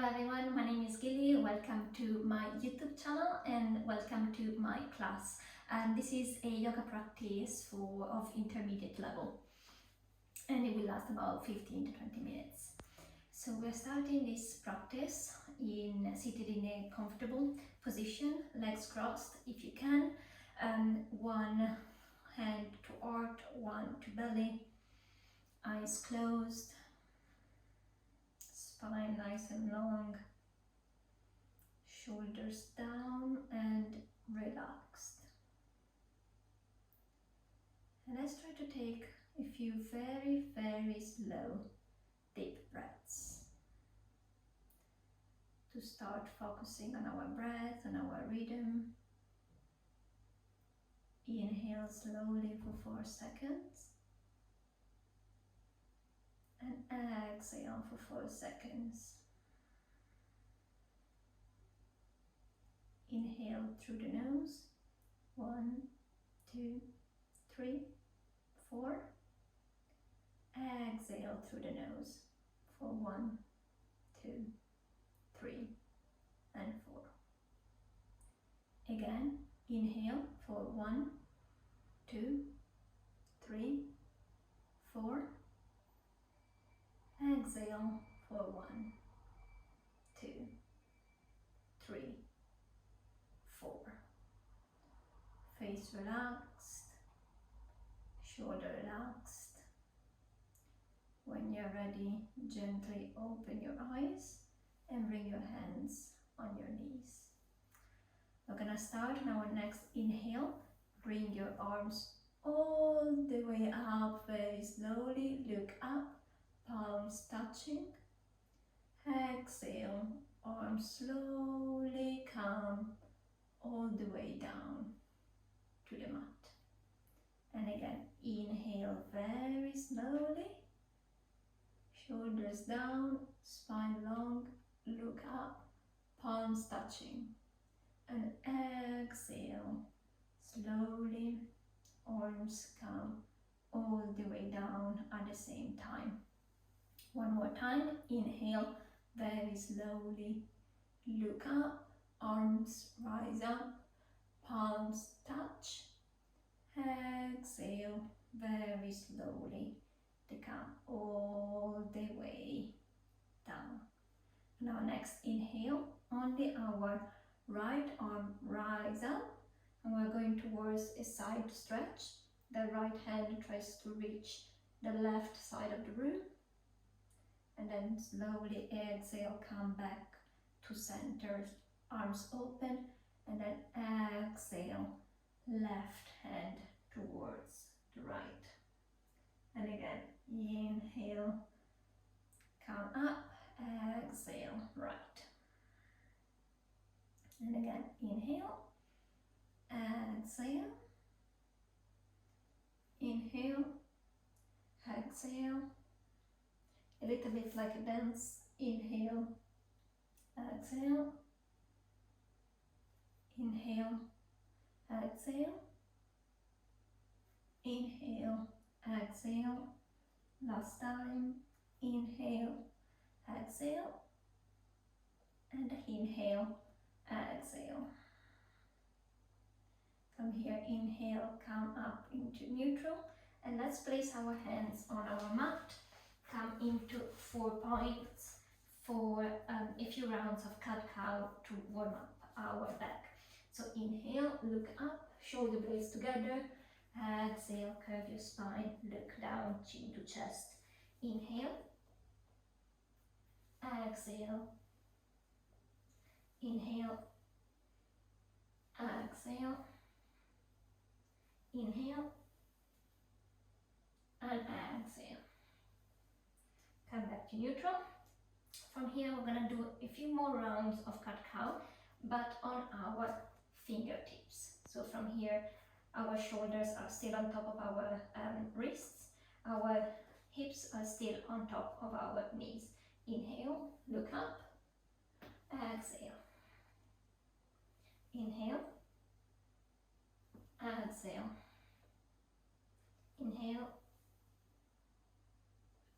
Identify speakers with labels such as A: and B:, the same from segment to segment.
A: Hello everyone, my name is Gilly. Welcome to my YouTube channel and welcome to my class. This is a yoga practice of intermediate level and it will last about 15 to 20 minutes. So we're starting this practice seated in a comfortable position, legs crossed if you can, one hand to heart, one to belly, eyes closed, spine nice and long, shoulders down and relaxed. And let's try to take a few very, very slow, deep breaths to start focusing on our breath and our rhythm. Inhale slowly for 4 seconds and exhale for 4 seconds. Inhale through the nose, 1, 2, 3, 4. Exhale through the nose for 1, 2, 3, and 4. Again, inhale for 1, 2, 3, 4. Exhale for 1, 2, 3, 4. Face relaxed, shoulder relaxed. When you're ready, gently open your eyes and bring your hands on your knees. We're gonna start on our next inhale. Bring your arms all the way up very slowly. Look up, palms touching. Exhale, arms slowly come all the way down to the mat. And again, inhale very slowly. Shoulders down, spine long, look up, palms touching. And exhale, slowly, arms come all the way down at the same time. One more time, inhale, very slowly, look up, arms rise up, palms touch. Exhale, very slowly, to come all the way down. Now next inhale, only our right arm rise up and we're going towards a side stretch. The right hand tries to reach the left side of the room and then slowly exhale, come back to center, arms open, and then exhale, left hand towards the right. And again, inhale, come up, exhale, right. And again, inhale, exhale, inhale, exhale, a little bit like a dance. Inhale, exhale, inhale, exhale, inhale, exhale. Last time, inhale, exhale, and inhale, exhale. From here, inhale, come up into neutral, and let's place our hands on our mat. Come into 4 points for a few rounds of cat-cow to warm up our back. So inhale, look up, shoulder blades together. Exhale, curve your spine, look down, chin to chest. Inhale, exhale, inhale, exhale, inhale, and exhale. Come back to neutral. From here we're going to do a few more rounds of cat-cow, but on our fingertips. So from here our shoulders are still on top of our wrists, our hips are still on top of our knees. Inhale, look up, exhale, inhale, exhale, inhale,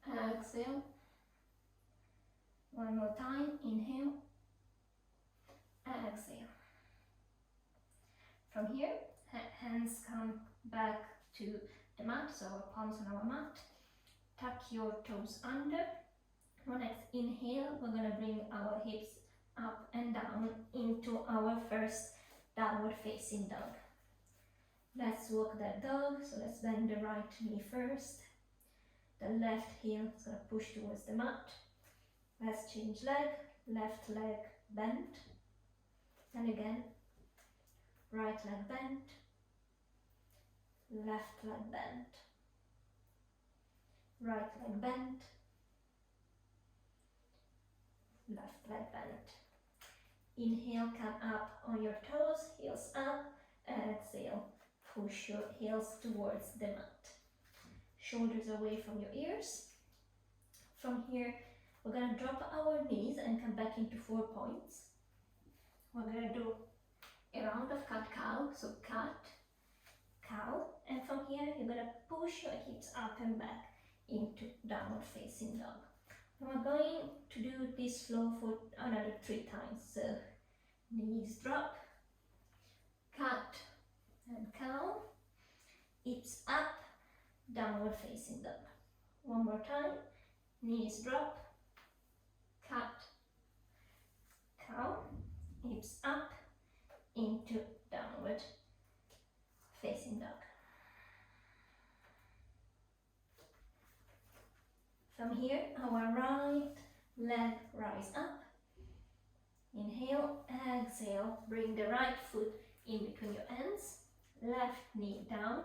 A: exhale. One more time, inhale, From here, hands come back to the mat, so our palms on our mat. Tuck your toes under. On next inhale, we're going to bring our hips up and down into our first downward facing dog. Let's walk that dog, so let's bend the right knee first. The left heel is going to push towards the mat. Let's change leg, left leg bent. And again, right leg bent, left leg bent, right leg bent, left leg bent. Inhale, come up on your toes, heels up. Exhale, push your heels towards the mat. Shoulders away from your ears. From here, we're going to drop our knees and come back into 4 points. We're going to do a round of cat-cow, so cat, cow, and from here you're going to push your hips up and back into downward facing dog. And we're going to do this flow for another 3 times. So knees drop, cat and cow, hips up, downward facing dog. One more time, knees drop, cat, cow, hips up, into downward facing dog. From here, our right leg rise up. Inhale, exhale, bring the right foot in between your hands, left knee down,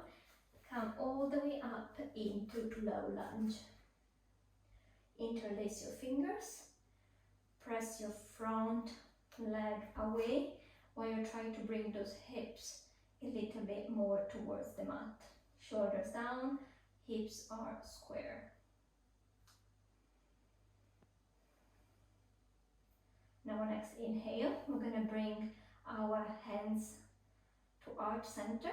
A: come all the way up into low lunge. Interlace your fingers, press your front leg away while you're trying to bring those hips a little bit more towards the mat. Shoulders down, hips are square. Now next inhale, we're going to bring our hands to heart center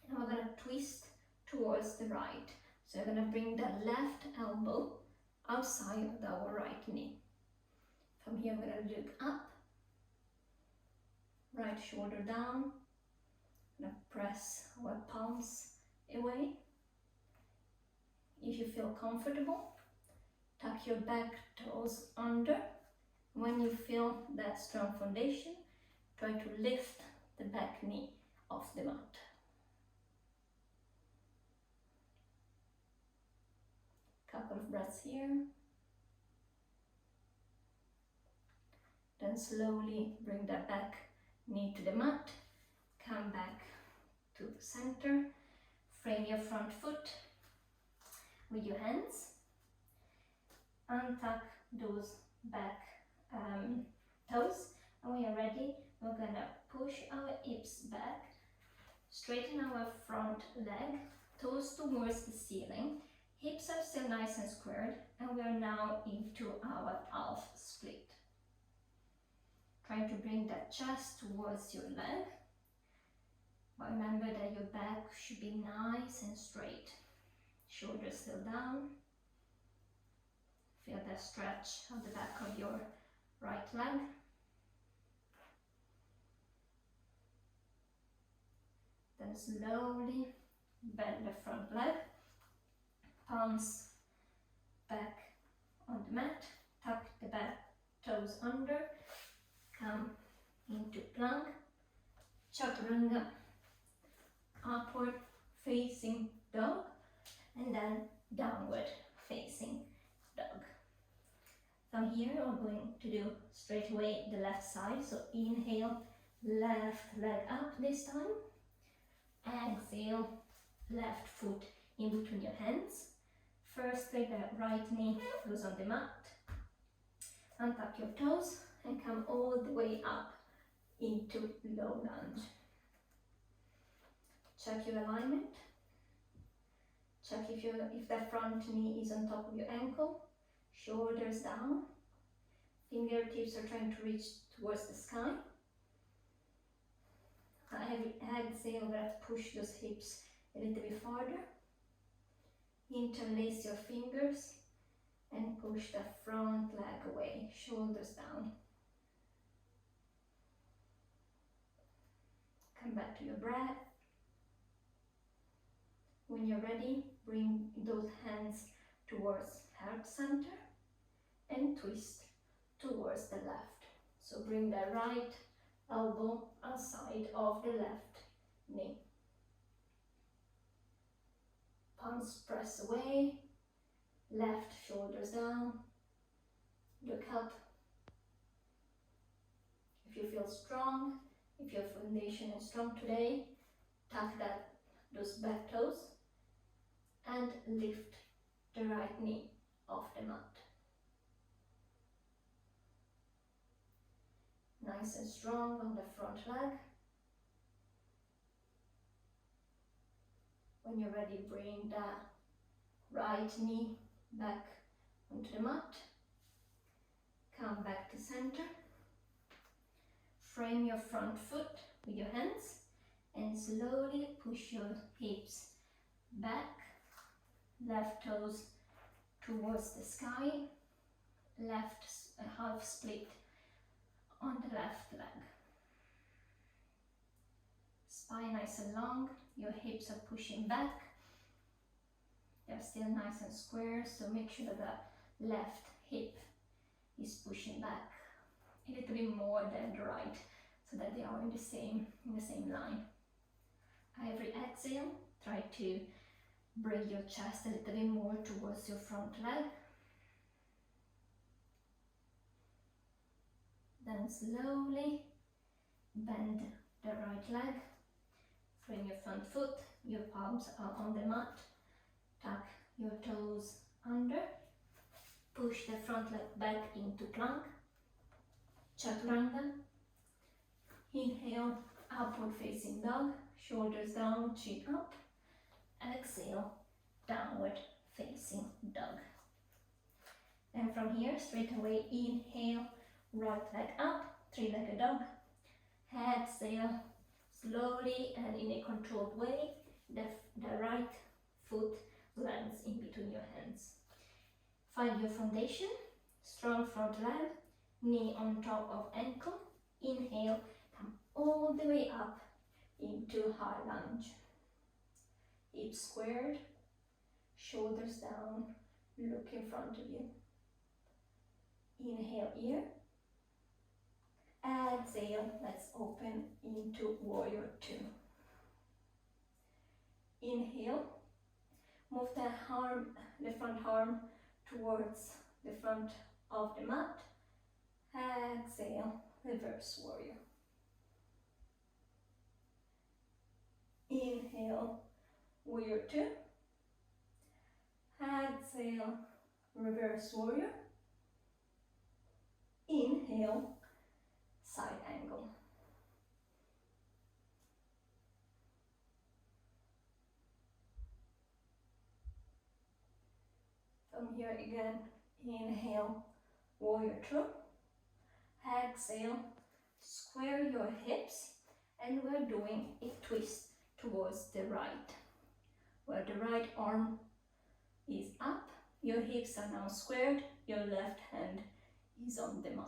A: and we're going to twist towards the right. So we're going to bring the left elbow outside of our right knee. From here we're going to look up, right shoulder down, and press our palms away. If you feel comfortable, tuck your back toes under. When you feel that strong foundation, try to lift the back knee off the mat. Couple of breaths here. Then slowly bring that back knee to the mat. Come back to the center. Frame your front foot with your hands. Untuck those back toes. And when you're ready, we're gonna push our hips back. Straighten our front leg. Toes towards the ceiling. Hips are still nice and squared. And we are now into our half split. Trying to bring that chest towards your leg. But remember that your back should be nice and straight. Shoulders still down. Feel the stretch of the back of your right leg. Then slowly bend the front leg. Palms back on the mat. Tuck the back toes under. Come into plank, chaturanga, upward facing dog, and then downward facing dog. From here, we're going to do straight away the left side. So inhale, left leg up this time. Exhale, left foot in between your hands. Firstly, the right knee goes on the mat. Untuck your toes and come all the way up into low lunge. Check your alignment. Check if the front knee is on top of your ankle. Shoulders down. Fingertips are trying to reach towards the sky. Exhale, we're going to push those hips a little bit farther. Interlace your fingers and push the front leg away. Shoulders down. Come back to your breath. When you're ready, bring those hands towards heart center and twist towards the left. So bring the right elbow outside of the left knee. Palms press away, left shoulders down, look up. If you feel strong, if your foundation is strong today, tuck those back toes and lift the right knee off the mat. Nice and strong on the front leg. When you're ready, bring the right knee back onto the mat. Come back to center. Frame your front foot with your hands and slowly push your hips back. Left toes towards the sky. Left half split on the left leg. Spine nice and long, your hips are pushing back. They're still nice and square, so make sure that the left hip is pushing back a little bit more than the right, so that they are in the same line. Every exhale, try to bring your chest a little bit more towards your front leg. Then slowly bend the right leg, frame your front foot, your palms are on the mat, tuck your toes under, push the front leg back into plank, chaturanga. Inhale, upward facing dog, shoulders down, chin up. Exhale, downward facing dog. And from here, straight away, inhale, right leg up, three-legged dog. Exhale, slowly and in a controlled way, the right foot lands in between your hands. Find your foundation, strong front leg, knee on top of ankle. Inhale, come all the way up into high lunge. Hips squared, shoulders down, look in front of you. Inhale here. Exhale, let's open into warrior two. Inhale, move the front arm towards the front of the mat. Exhale, reverse warrior. Inhale, warrior two. Exhale, reverse warrior. Inhale, side angle. From here again, inhale, warrior two. Exhale, square your hips, and we're doing a twist towards the right, where the right arm is up, your hips are now squared, your left hand is on the mat.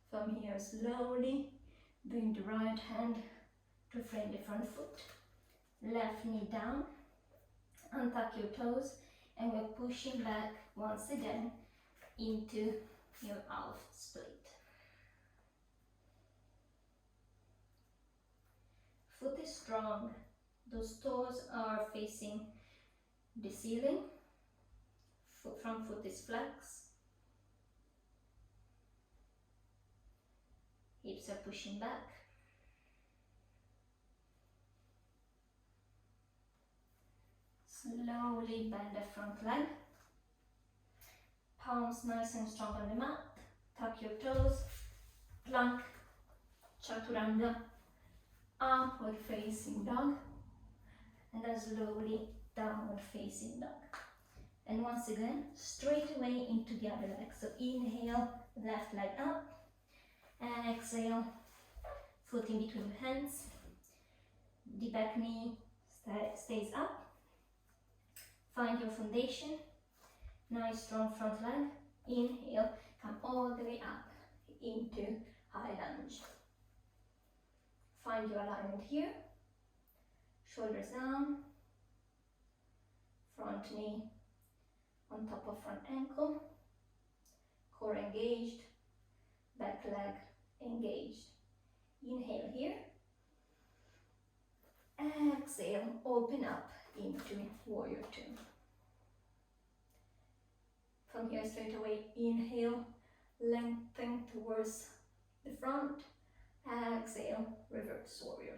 A: From here, slowly bring the right hand to frame the front foot, left knee down, untuck your toes, and we're pushing back once again into your half split. Foot is strong, those toes are facing the ceiling, front foot is flex, hips are pushing back. Slowly bend the front leg, palms nice and strong on the mat, tuck your toes, plank, chaturanga, upward facing dog, and then slowly downward facing dog. And once again, straight away into the other leg. So inhale, left leg up, exhale, foot in between your hands, the back knee stays up. Find your foundation, nice strong front leg. Inhale, come all the way up into high lunge. Find your alignment here. Shoulders down, front knee on top of front ankle, core engaged, back leg engaged. Inhale here. Exhale, open up into warrior two. From here straight away, inhale, lengthen towards the front. Exhale, reverse warrior.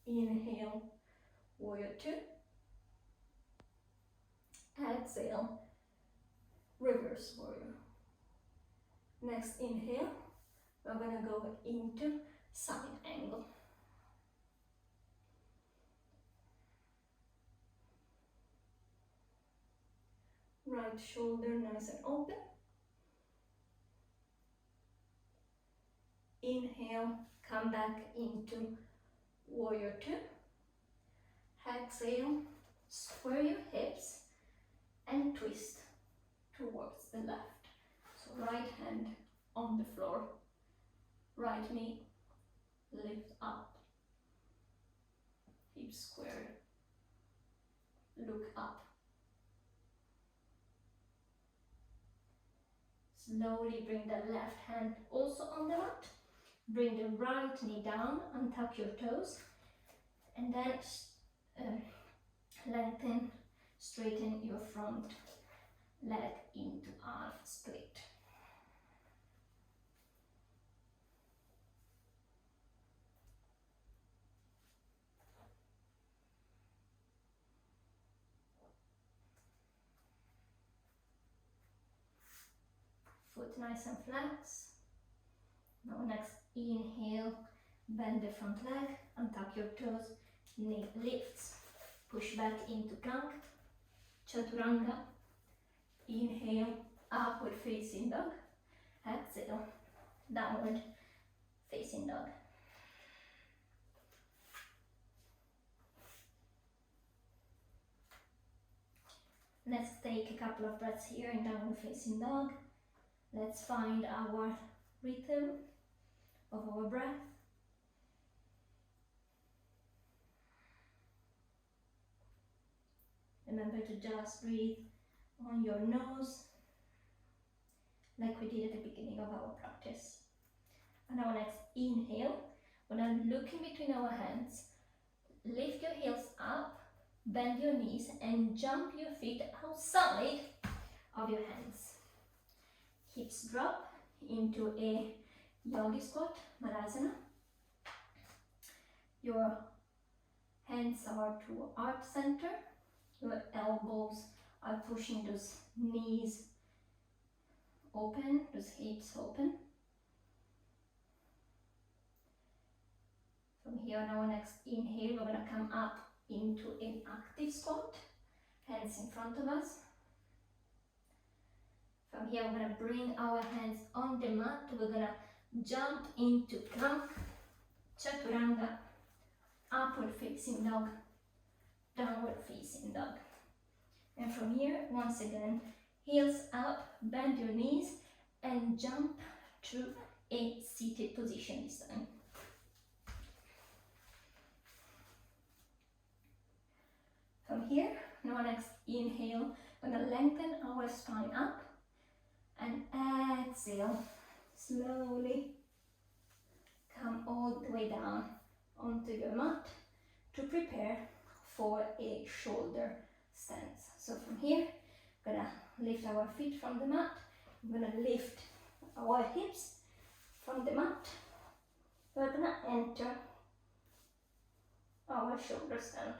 A: Inhale, warrior two. Exhale, reverse warrior. Next inhale, we're gonna go into side angle. Right shoulder nice and open. Inhale, come back into warrior two. Exhale, square your hips and twist towards the left. So right hand on the floor, right knee lift up, hips square, look up. Slowly bring the left hand also on the mat. Bring the right knee down, untuck your toes, and then lengthen, straighten your front leg into half split. Foot nice and flex. Now next inhale, bend the front leg, untuck your toes, knee lifts, push back into plank, chaturanga. Inhale, upward facing dog. Exhale, downward facing dog. Let's take a couple of breaths here in downward facing dog. Let's find our rhythm of our breath. Remember to just breathe on your nose, like we did at the beginning of our practice. And our next inhale, when I'm looking between our hands, lift your heels up, bend your knees, and jump your feet outside of your hands. Hips drop into a yogi squat, Malasana. Your hands are to heart center. Your elbows are pushing those knees open, those hips open. From here on our next inhale, we're going to come up into an active squat, hands in front of us. From here, we're going to bring our hands on the mat. We're going to jump into plank, chaturanga, upward facing dog, downward facing dog. And from here, once again, heels up, bend your knees, and jump to a seated position this time. From here, now next inhale, we're going to lengthen our spine up, and exhale, slowly come all the way down onto your mat to prepare for a shoulder stance. So from here, we're gonna lift our feet from the mat, we're gonna lift our hips from the mat, we're gonna enter our shoulder stand.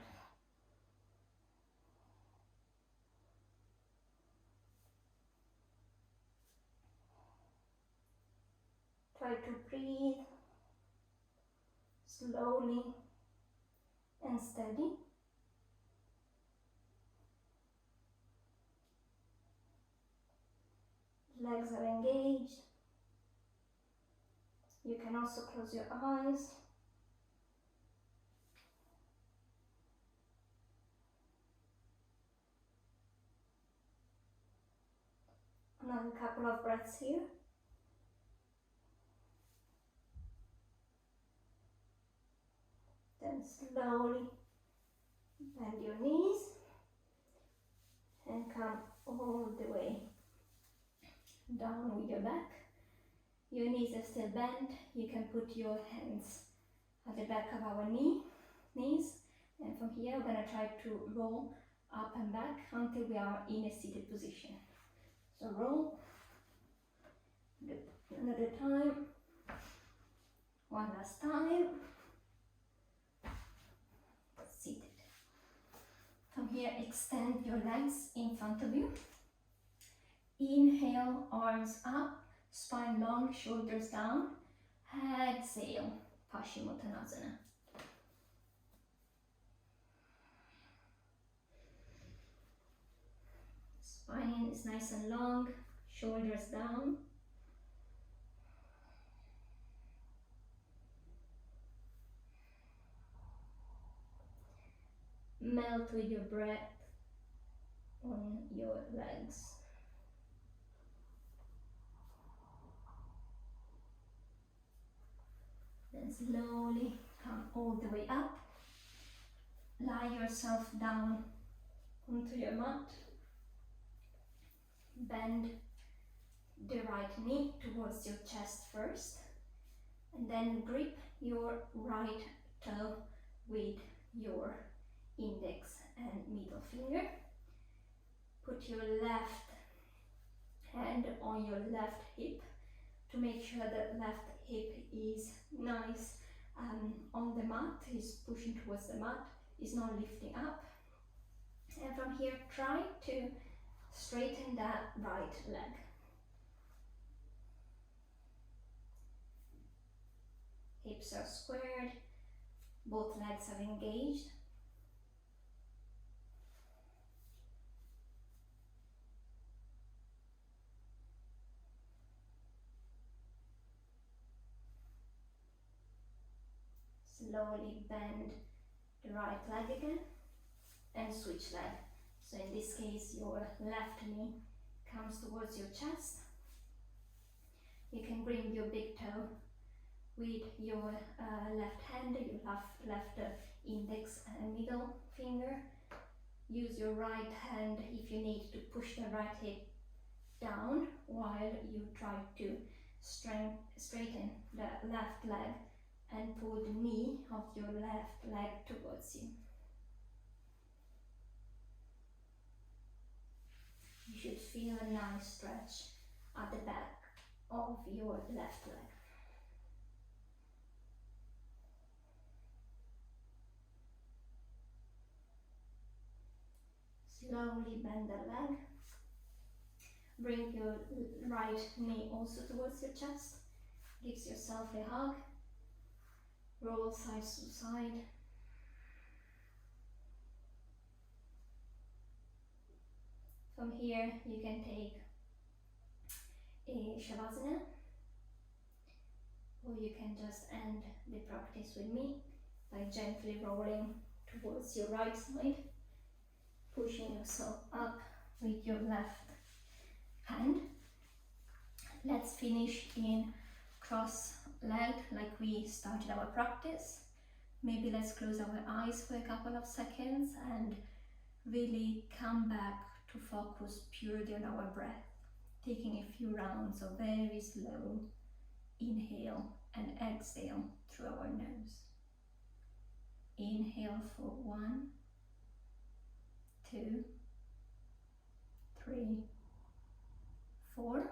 A: Try to breathe slowly and steady. Legs are engaged. You can also close your eyes. Now a couple of breaths here. Then slowly bend your knees and come all the way down with your back. Your knees are still bent. You can put your hands at the back of our knees. And from here, we're going to try to roll up and back until we are in a seated position. So roll, another time, one last time, seated. From here, extend your legs in front of you. Inhale, arms up, spine long, shoulders down. Exhale, Paschimottanasana. Spine is nice and long, shoulders down. Melt with your breath on your legs. Then slowly come all the way up. Lie yourself down onto your mat. Bend the right knee towards your chest first, and then grip your right toe with your index and middle finger. Put your left hand on your left hip to make sure that left hip is nice on the mat, is pushing towards the mat, is not lifting up. And from here, try to straighten that right leg. Hips are squared, both legs are engaged. Slowly bend the right leg again and switch leg. So in this case, your left knee comes towards your chest. You can bring your big toe with your left hand, your left index and middle finger. Use your right hand if you need to push the right hip down while you try to straighten the left leg and pull the knee of your left leg towards you. You should feel a nice stretch at the back of your left leg. Slowly bend the leg. Bring your right knee also towards your chest. Gives yourself a hug. Roll side to side. From here, you can take a Shavasana, or you can just end the practice with me by gently rolling towards your right side, pushing yourself up with your left hand. Let's finish in cross-legged like we started our practice. Maybe let's close our eyes for a couple of seconds and really come back to focus purely on our breath, taking a few rounds of very slow inhale and exhale through our nose. Inhale for 1, 2, 3, 4,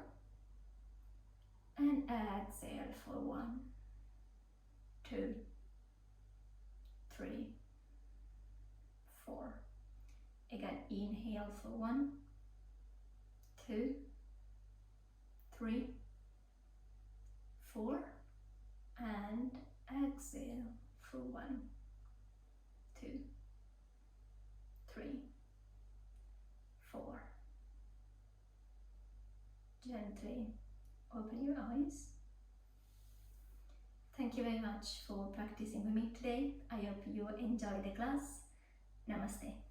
A: and exhale for 1, 2, 3, 4. Again, inhale for 1, 2, 3, 4, and exhale for 1, 2, 3, 4. Gently open your eyes. Thank you very much for practicing with me today. I hope you enjoyed the class. Namaste.